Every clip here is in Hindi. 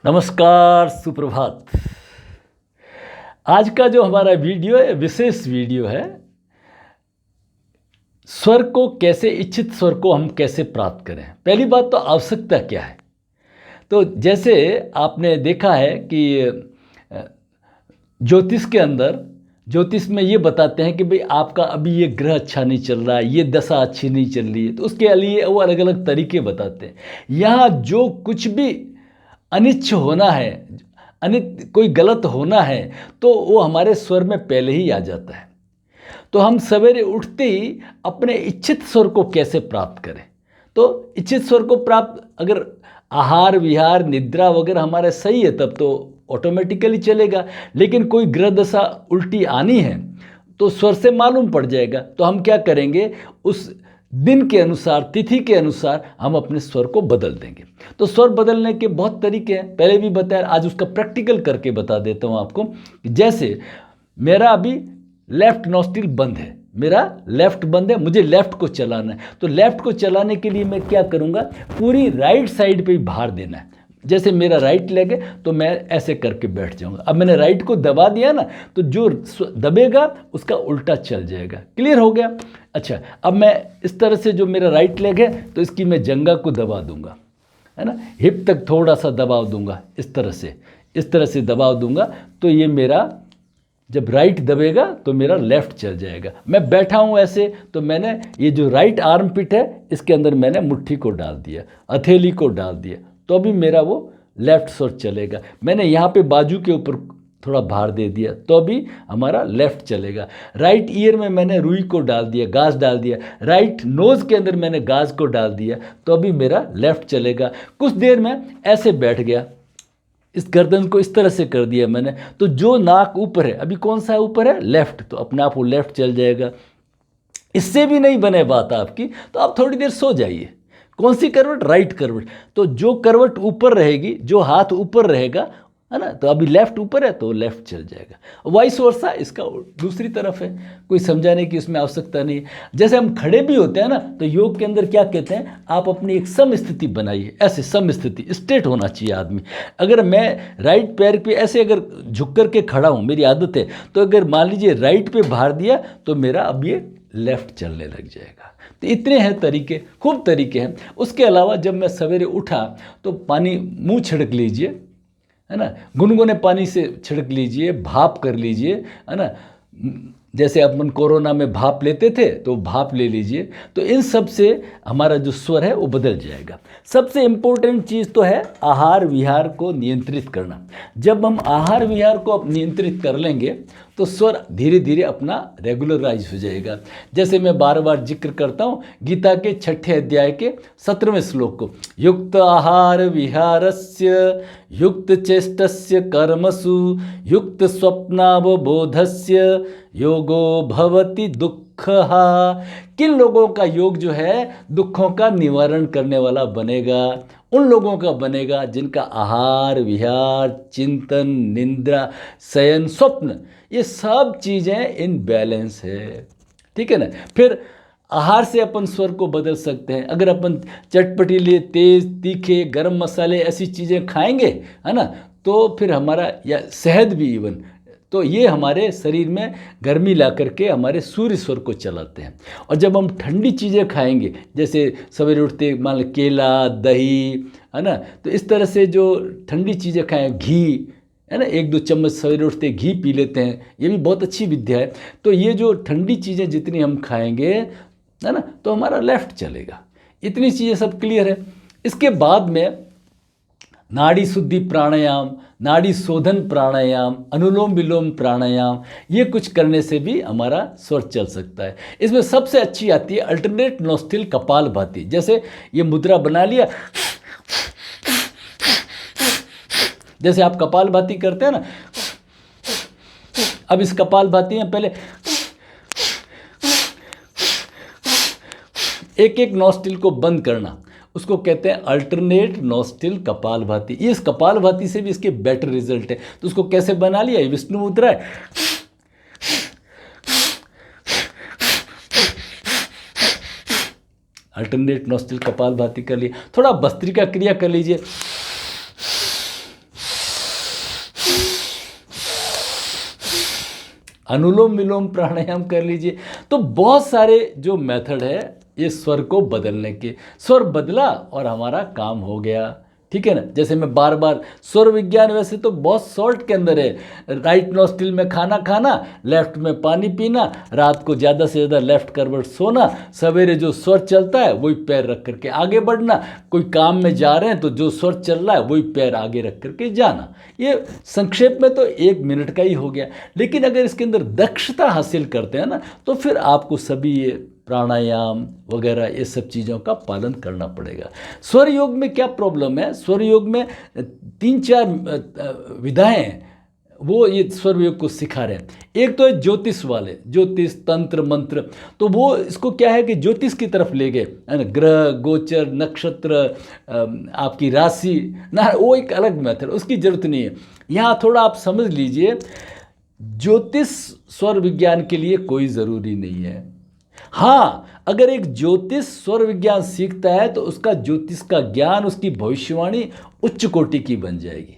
नमस्कार, सुप्रभात। आज का जो हमारा वीडियो है, विशेष वीडियो है। स्वर को कैसे, इच्छित स्वर को हम कैसे प्राप्त करें। पहली बात तो आवश्यकता क्या है। तो जैसे आपने देखा है कि ज्योतिष के अंदर, ज्योतिष में ये बताते हैं कि भाई आपका अभी ये ग्रह अच्छा नहीं चल रहा है, ये दशा अच्छी नहीं चल रही है, तो उसके लिए वो अलग अलग तरीके बताते हैं। यहाँ जो कुछ भी अनिच्छ होना है, कोई गलत होना है, तो वो हमारे स्वर में पहले ही आ जाता है। तो हम सवेरे उठते ही अपने इच्छित स्वर को कैसे प्राप्त करें। तो इच्छित स्वर को प्राप्त, अगर आहार विहार निद्रा वगैरह हमारे सही है तब तो ऑटोमेटिकली चलेगा। लेकिन कोई ग्रह दशा उल्टी आनी है तो स्वर से मालूम पड़ जाएगा। तो हम क्या करेंगे, उस दिन के अनुसार, तिथि के अनुसार हम अपने स्वर को बदल देंगे। तो स्वर बदलने के बहुत तरीके हैं, पहले भी बताया, आज उसका प्रैक्टिकल करके बता देता हूँ आपको। जैसे मेरा अभी लेफ्ट नॉस्ट्रिल बंद है, मेरा लेफ्ट बंद है, मुझे लेफ्ट को चलाना है। तो लेफ्ट को चलाने के लिए मैं क्या करूँगा, पूरी राइट साइड पे ही भार देना है। जैसे मेरा राइट लेग है तो मैं ऐसे करके बैठ जाऊंगा। अब मैंने राइट को दबा दिया ना, तो जो दबेगा उसका उल्टा चल जाएगा। क्लियर हो गया। अच्छा, अब मैं इस तरह से, जो मेरा राइट लेग है तो इसकी मैं जंघा को दबा दूंगा, है ना, हिप तक थोड़ा सा दबाव दूंगा, इस तरह से दबाव दूंगा। तो ये मेरा, जब राइट दबेगा तो मेरा लेफ्ट चल जाएगा। मैं बैठा हूँ ऐसे, तो मैंने ये जो राइट आर्म पिट है इसके अंदर मैंने मुट्ठी को डाल दिया, हथेली को डाल दिया, तो अभी मेरा वो लेफ्ट स्वर चलेगा। मैंने यहाँ पे बाजू के ऊपर थोड़ा भार दे दिया तो अभी हमारा लेफ्ट चलेगा। राइट ईयर में मैंने रुई को डाल दिया, गाज डाल दिया, राइट नोज़ के अंदर मैंने गाज को डाल दिया, तो अभी मेरा लेफ्ट चलेगा। कुछ देर में ऐसे बैठ गया, इस गर्दन को इस तरह से कर दिया मैंने, तो जो नाक ऊपर है, अभी कौन सा ऊपर है, लेफ्ट, तो अपने आप वो लेफ्ट चल जाएगा। इससे भी नहीं बने बात आपकी, तो आप थोड़ी देर सो जाइए। कौन सी करवट, राइट करवट। तो जो करवट ऊपर रहेगी, जो हाथ ऊपर रहेगा, है ना, तो अभी लेफ्ट ऊपर है तो लेफ्ट चल जाएगा। वाइस वर्सा इसका दूसरी तरफ है, कोई समझाने की इसमें आवश्यकता नहीं है। जैसे हम खड़े भी होते हैं ना, तो योग के अंदर क्या कहते हैं, आप अपनी एक सम स्थिति बनाइए। ऐसे सम स्थिति, स्ट्रेट होना चाहिए आदमी। अगर मैं राइट पैर पे ऐसे अगर झुक करके खड़ा हूँ, मेरी आदत है, तो अगर मान लीजिए राइट पे भार दिया तो मेरा अब ये लेफ्ट चलने लग जाएगा। तो इतने हैं तरीके, खूब तरीके हैं। उसके अलावा जब मैं सवेरे उठा तो पानी मुंह छिड़क लीजिए, है ना, गुनगुने पानी से छिड़क लीजिए, भाप कर लीजिए, है ना। जैसे अपन कोरोना में भाप लेते थे तो भाप ले लीजिए। तो इन सब से हमारा जो स्वर है वो बदल जाएगा। सबसे इम्पोर्टेंट चीज़ तो है आहार विहार को नियंत्रित करना। जब हम आहार विहार को नियंत्रित कर लेंगे तो स्वर धीरे धीरे अपना रेगुलराइज हो जाएगा। जैसे मैं बार बार जिक्र करता हूँ गीता के 6ठे अध्याय के 17वें श्लोक को, युक्त आहार विहारस्य युक्त चेष्टस्य कर्मसु युक्त स्वप्नावबोधस्य योगो भवति दुःखः। किन लोगों का योग जो है दुखों का निवारण करने वाला बनेगा, उन लोगों का बनेगा जिनका आहार विहार चिंतन निद्रा शयन स्वप्न, ये सब चीज़ें इन बैलेंस है। ठीक है ना। फिर आहार से अपन स्वर को बदल सकते हैं। अगर अपन चटपटीले तेज तीखे गरम मसाले ऐसी चीज़ें खाएंगे, है ना, तो फिर हमारा, या शहद भी इवन, तो ये हमारे शरीर में गर्मी ला करके हमारे सूर्य स्वर को चलाते हैं। और जब हम ठंडी चीज़ें खाएंगे, जैसे सवेरे उठते मान लो केला दही, है ना, तो इस तरह से जो ठंडी चीज़ें खाएं, घी, है ना, 1-2 चम्मच सवेरे उठते घी पी लेते हैं, ये भी बहुत अच्छी विद्या है। तो ये जो ठंडी चीज़ें जितनी हम खाएंगे, है ना, तो हमारा लेफ्ट चलेगा। इतनी चीज़ें सब क्लियर है। इसके बाद में नाड़ी शुद्धि प्राणायाम, नाड़ी शोधन प्राणायाम, अनुलोम विलोम प्राणायाम, ये कुछ करने से भी हमारा स्वर चल सकता है। इसमें सबसे अच्छी आती है अल्टरनेट नोस्ट्रिल कपालभाति। जैसे ये मुद्रा बना लिया, जैसे आप कपालभाति करते हैं ना, अब इस कपालभाति में पहले एक एक नोस्ट्रिल को बंद करना, उसको कहते हैं अल्टरनेट नोस्ट्रिल कपालभाति। इस कपालभाति से भी इसके बेटर रिजल्ट है। तो उसको कैसे बना लिया, ये विष्णु मुद्रा है। अल्टरनेट नोस्ट्रिल कपालभाति कर लिया, थोड़ा भस्त्रिका क्रिया कर लीजिए। अनुलोम विलोम प्राणायाम कर लीजिए। तो बहुत सारे जो मेथड है ये स्वर को बदलने के, स्वर बदला और हमारा काम हो गया, ठीक है ना। जैसे मैं बार बार स्वर विज्ञान वैसे तो बहुत शॉर्ट के अंदर है, राइट नोस्ट्रिल में खाना खाना, लेफ्ट में पानी पीना, रात को ज़्यादा से ज़्यादा लेफ्ट करवट सोना, सवेरे जो स्वर चलता है वही पैर रख करके आगे बढ़ना, कोई काम में जा रहे हैं तो जो स्वर चल रहा है वही पैर आगे रख करके जाना। ये संक्षेप में तो 1 मिनट का ही हो गया, लेकिन अगर इसके अंदर दक्षता हासिल करते हैं ना तो फिर आपको सभी ये प्राणायाम वगैरह ये सब चीज़ों का पालन करना पड़ेगा। स्वर योग में क्या प्रॉब्लम है, स्वर योग में 3-4 विधाएं वो ये स्वर योग को सिखा रहे हैं। एक तो है ज्योतिष वाले, ज्योतिष तंत्र मंत्र, तो वो इसको क्या है कि ज्योतिष की तरफ ले गए, है ना, ग्रह गोचर नक्षत्र आपकी राशि ना, वो एक अलग मेथड, उसकी जरूरत नहीं है। यहाँ थोड़ा आप समझ लीजिए, ज्योतिष स्वर विज्ञान के लिए कोई ज़रूरी नहीं है। हाँ, अगर एक ज्योतिष स्वर विज्ञान सीखता है तो उसका ज्योतिष का ज्ञान, उसकी भविष्यवाणी उच्च कोटि की बन जाएगी।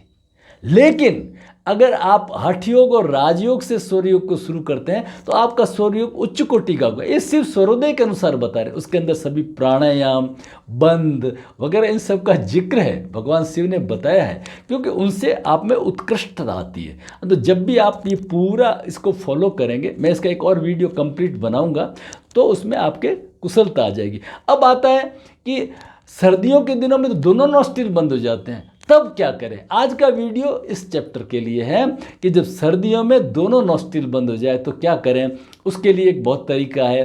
लेकिन अगर आप हठ योग और राजयोग से स्वर योग को शुरू करते हैं तो आपका स्वर योग उच्च कोटि का होगा। ये सिर्फ स्वरोदय के अनुसार बता रहे हैं, उसके अंदर सभी प्राणायाम बंद वगैरह इन सब का जिक्र है, भगवान शिव ने बताया है, क्योंकि उनसे आप में उत्कृष्टता आती है। तो जब भी आप ये पूरा इसको फॉलो करेंगे, मैं इसका एक और वीडियो कंप्लीट बनाऊंगा तो उसमें आपके कुशलता आ जाएगी। अब आता है कि सर्दियों के दिनों में तो दोनों नॉस्ट्रिल बंद हो जाते हैं, तब क्या करें। आज का वीडियो इस चैप्टर के लिए है कि जब सर्दियों में दोनों नॉस्ट्रिल बंद हो जाए तो क्या करें। उसके लिए एक बहुत तरीका है।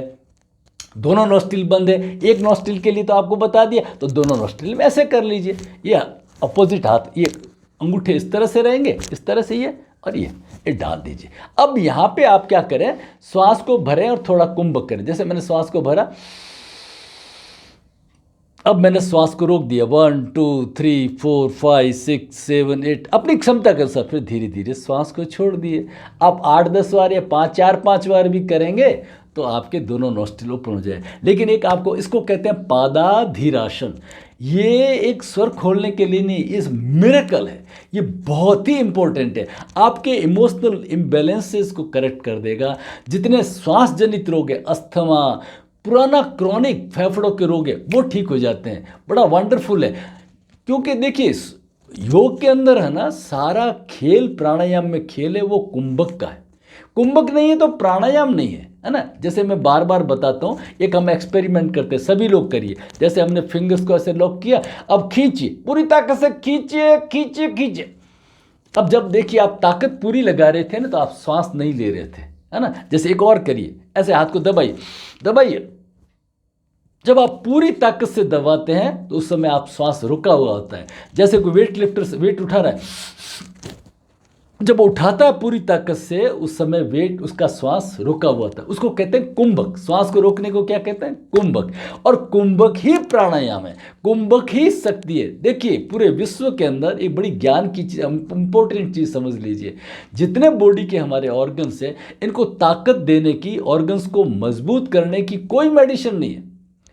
दोनों नॉस्ट्रिल बंद है, एक नॉस्ट्रिल के लिए तो आपको बता दिया, तो दोनों नॉस्ट्रिल में ऐसे कर लीजिए। ये अपोजिट हाथ, ये अंगूठे इस तरह से रहेंगे, इस तरह से ये और ये डाल दीजिए। अब यहाँ पे आप क्या करें, श्वास को भरें और थोड़ा कुंभक करें। जैसे मैंने श्वास को भरा, अब मैंने श्वास को रोक दिया, 1 2 3 4 5 6 7 8 अपनी क्षमता के अनुसार, फिर धीरे धीरे श्वास को छोड़ दिए। आप 8-10 बार या 4-5 बार भी करेंगे तो आपके दोनों नॉस्ट्रिल ओपन हो जाए। लेकिन एक आपको, इसको कहते हैं पादाधीरासन, ये एक स्वर खोलने के लिए नहीं, इस मिरेकल है, ये बहुत ही इंपॉर्टेंट है। आपके इमोशनल इम्बैलेंसेस को करेक्ट कर देगा। जितने श्वास जनित रोग है, अस्थमा, पुराना क्रॉनिक फेफड़ों के रोग है, वो ठीक हो जाते हैं। बड़ा वंडरफुल है, क्योंकि देखिए योग के अंदर है ना, सारा खेल प्राणायाम में खेल है वो कुंभक का है। कुंभक नहीं है तो प्राणायाम नहीं है ना। जैसे मैं बार बार बताता हूँ, एक हम एक्सपेरिमेंट करते हैं, सभी लोग करिए। जैसे हमने फिंगर्स को ऐसे लॉक किया, अब खींचिए, पूरी ताकत से खींचिए खींचिए खींचिए। अब जब देखिए आप ताकत पूरी लगा रहे थे ना तो आप श्वास नहीं ले रहे थे, है ना। जैसे एक और करिए, ऐसे हाथ को दबाइए दबाइए। जब आप पूरी ताकत से दबाते हैं तो उस समय आप श्वास रुका हुआ होता है। जैसे कोई वेट लिफ्टर से वेट उठा रहा है, जब वो उठाता है पूरी ताकत से, उस समय वेट, उसका श्वास रुका हुआ था, उसको कहते हैं कुंभक। श्वास को रोकने को क्या कहते हैं, कुंभक। और कुंभक ही प्राणायाम है, कुंभक ही शक्ति है। देखिए पूरे विश्व के अंदर एक बड़ी ज्ञान की चीज़, इंपॉर्टेंट चीज़ समझ लीजिए, जितने बॉडी के हमारे ऑर्गन्स हैं, इनको ताकत देने की, ऑर्गन्स को मजबूत करने की कोई मेडिसिन नहीं है।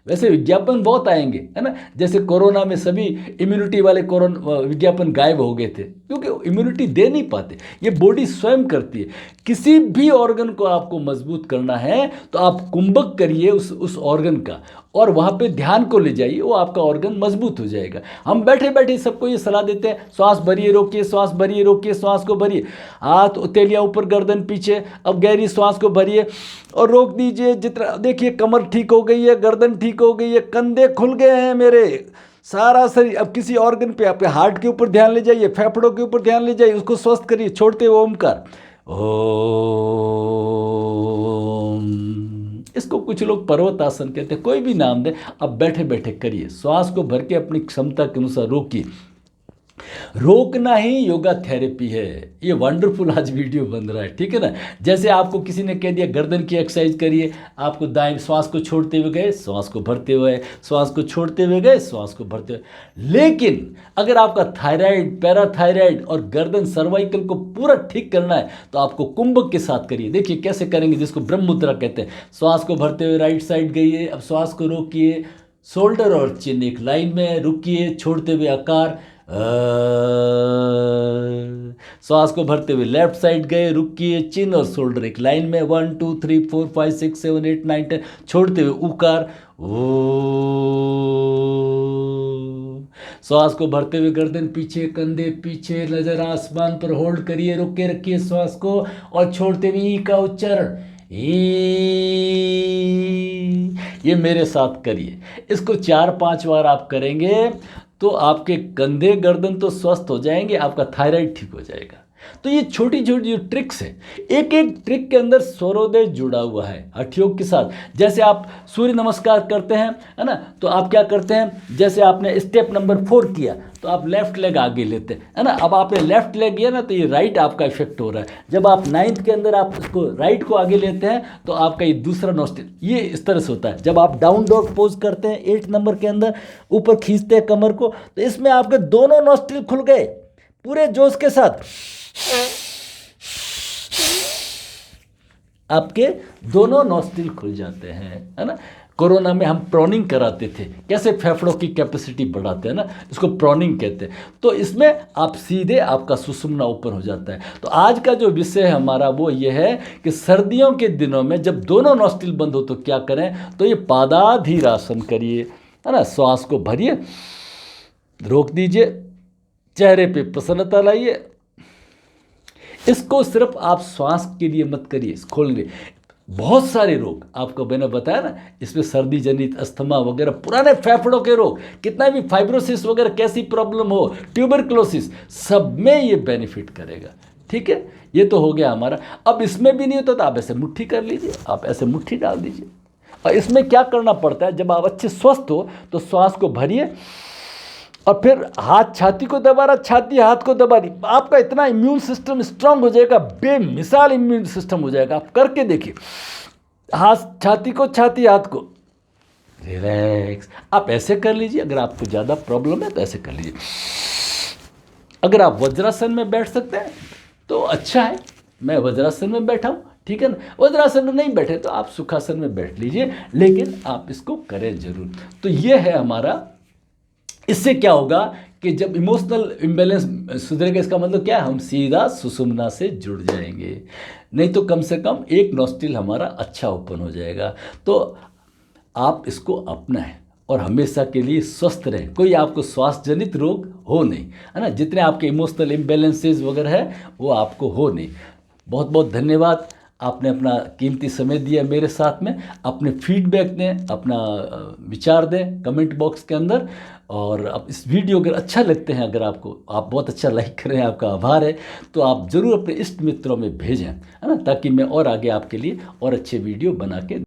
वैसे विज्ञापन बहुत आएंगे, है ना। जैसे कोरोना में सभी इम्यूनिटी वाले विज्ञापन गायब हो गए थे, क्योंकि इम्यूनिटी दे नहीं पाते, ये बॉडी स्वयं करती है। किसी भी ऑर्गन को आपको मजबूत करना है तो आप कुंभक करिए उस ऑर्गन का, और वहाँ पे ध्यान को ले जाइए, वो आपका ऑर्गन मजबूत हो जाएगा। हम बैठे बैठे सबको ये सलाह देते हैं, श्वास भरिए रोकिए, श्वास भरिए रोकिए, श्वास को भरिए, हाथ तेलिया ऊपर, गर्दन पीछे, अब गहरी श्वास को भरिए और रोक दीजिए। जितना देखिए कमर ठीक हो गई है, गर्दन ठीक हो गई है, कंधे खुल गए हैं मेरे, सारा शरीर। अब किसी ऑर्गन पे, आपके हार्ट के ऊपर ध्यान ले जाइए, फेफड़ों के ऊपर ध्यान ले जाइए, उसको स्वस्थ करिए। छोड़ते हुए ओमकार, ओम। इसको कुछ लोग पर्वत आसन कहते हैं, कोई भी नाम दे, अब बैठे बैठे करिए। श्वास को भर के अपनी क्षमता के अनुसार रोकिए। रोकना ही योगा थेरेपी है। ये वंडरफुल आज वीडियो बन रहा है, ठीक है ना। जैसे आपको किसी ने कह दिया गर्दन की एक्सरसाइज करिए, आपको दाएं श्वास को छोड़ते हुए गए, श्वास को भरते हुए, श्वास को छोड़ते हुए गए, श्वास को भरते हुए। लेकिन अगर आपका थायराइड, पैराथायराइड और गर्दन सर्वाइकल को पूरा ठीक करना है तो आपको कुंभक के साथ करिए। देखिए कैसे करेंगे, जिसको ब्रह्म मुद्रा कहते हैं। श्वास को भरते हुए राइट साइड गइए, अब श्वास को रोकिए, शोल्डर और चिन एक लाइन में रुकिए, छोड़ते हुए आकार, श्वास को भरते हुए लेफ्ट साइड गए, रुकिए, चिन और शोल्डर एक लाइन में, 1 2 3 4 5 6 7 8 9 10, छोड़ते हुए उकार ओ। श्वास को भरते हुए गर्दन पीछे, कंधे पीछे, नजर आसमान पर होल्ड करिए, रोक के रखिए श्वास को और छोड़ते हुए ई का उच्चारण ई। ये मेरे साथ करिए, इसको 4-5 बार आप करेंगे तो आपके कंधे गर्दन तो स्वस्थ हो जाएंगे, आपका थायराइड ठीक हो जाएगा। तो ये छोटी छोटी जो ट्रिक्स है, एक एक ट्रिक के अंदर स्वरोदय जुड़ा हुआ है हठ योग के साथ। जैसे आप सूर्य नमस्कार करते हैं, है ना, तो आप क्या करते हैं, जैसे आपने स्टेप नंबर 4 किया तो आप लेफ्ट लेग आगे लेते हैं, है ना। अब आपने लेफ्ट लेग किया ना तो ये राइट आपका इफेक्ट हो रहा है। जब आप 9th के अंदर आप इसको राइट को आगे लेते हैं तो आपका ये दूसरा नॉस्ट्रिल ये इस तरह से होता है। जब आप डाउन डॉग पोज करते हैं 8 नंबर के अंदर, ऊपर खींचते हैं कमर को, तो इसमें आपके दोनों नॉस्ट्रिल खुल गए पूरे जोश के साथ। आपके दोनों नॉस्ट्रिल खुल जाते हैं, है ना। कोरोना में हम प्रॉनिंग कराते थे, कैसे फेफड़ों की कैपेसिटी बढ़ाते हैं ना, इसको प्रॉनिंग कहते हैं। तो इसमें आप सीधे आपका सुषुम्ना ओपन हो जाता है। तो आज का जो विषय है हमारा वो ये है कि सर्दियों के दिनों में जब दोनों नॉस्ट्रिल बंद हो तो क्या करें। तो ये पादाधीरासन करिए, है ना। श्वास को भरिए, रोक दीजिए, चेहरे पे प्रसन्नता लाइए। इसको सिर्फ आप श्वास के लिए मत करिए, खोलने बहुत सारे रोग आपको मैंने बताया ना, इसमें सर्दी जनित अस्थमा वगैरह, पुराने फेफड़ों के रोग, कितना भी फाइब्रोसिस वगैरह कैसी प्रॉब्लम हो, ट्यूबरक्लोसिस, सब में ये बेनिफिट करेगा। ठीक है, ये तो हो गया हमारा। अब इसमें भी नहीं होता तो आप ऐसे मुट्ठी कर लीजिए, आप ऐसे मुट्ठी डाल दीजिए। और इसमें क्या करना पड़ता है, जब आप अच्छे स्वस्थ हो तो श्वास को भरिए और फिर हाथ छाती को दबा रहा, छाती हाथ को दबा रही, आपका इतना इम्यून सिस्टम स्ट्रांग हो जाएगा, बेमिसाल इम्यून सिस्टम हो जाएगा। आप करके देखिए, हाथ छाती को, छाती हाथ को, रिलैक्स। आप ऐसे कर लीजिए, अगर आपको ज़्यादा प्रॉब्लम है तो ऐसे कर लीजिए। अगर आप वज्रासन में बैठ सकते हैं तो अच्छा है, मैं वज्रासन में बैठा हूँ, ठीक है ना। वज्रासन में नहीं बैठे तो आप सुखासन में बैठ लीजिए, लेकिन आप इसको करें जरूर। तो ये है हमारा। इससे क्या होगा कि जब इमोशनल इम्बैलेंस सुधरेगा, इसका मतलब क्या है, हम सीधा सुषुम्ना से जुड़ जाएंगे। नहीं तो कम से कम एक नॉस्ट्रिल हमारा अच्छा ओपन हो जाएगा। तो आप इसको अपनाएं और हमेशा के लिए स्वस्थ रहें, कोई आपको श्वास जनित रोग हो नहीं, है ना। जितने आपके इमोशनल इम्बैलेंसेस वगैरह है वो आपको हो नहीं। बहुत बहुत धन्यवाद, आपने अपना कीमती समय दिया मेरे साथ में। अपने फीडबैक दें, अपना विचार दें कमेंट बॉक्स के अंदर। और अब इस वीडियो अगर अच्छा लगते हैं, अगर आपको, आप बहुत अच्छा लाइक करें, आपका आभार है, तो आप ज़रूर अपने इष्ट मित्रों में भेजें, है ना, ताकि मैं और आगे आपके लिए और अच्छे वीडियो बना के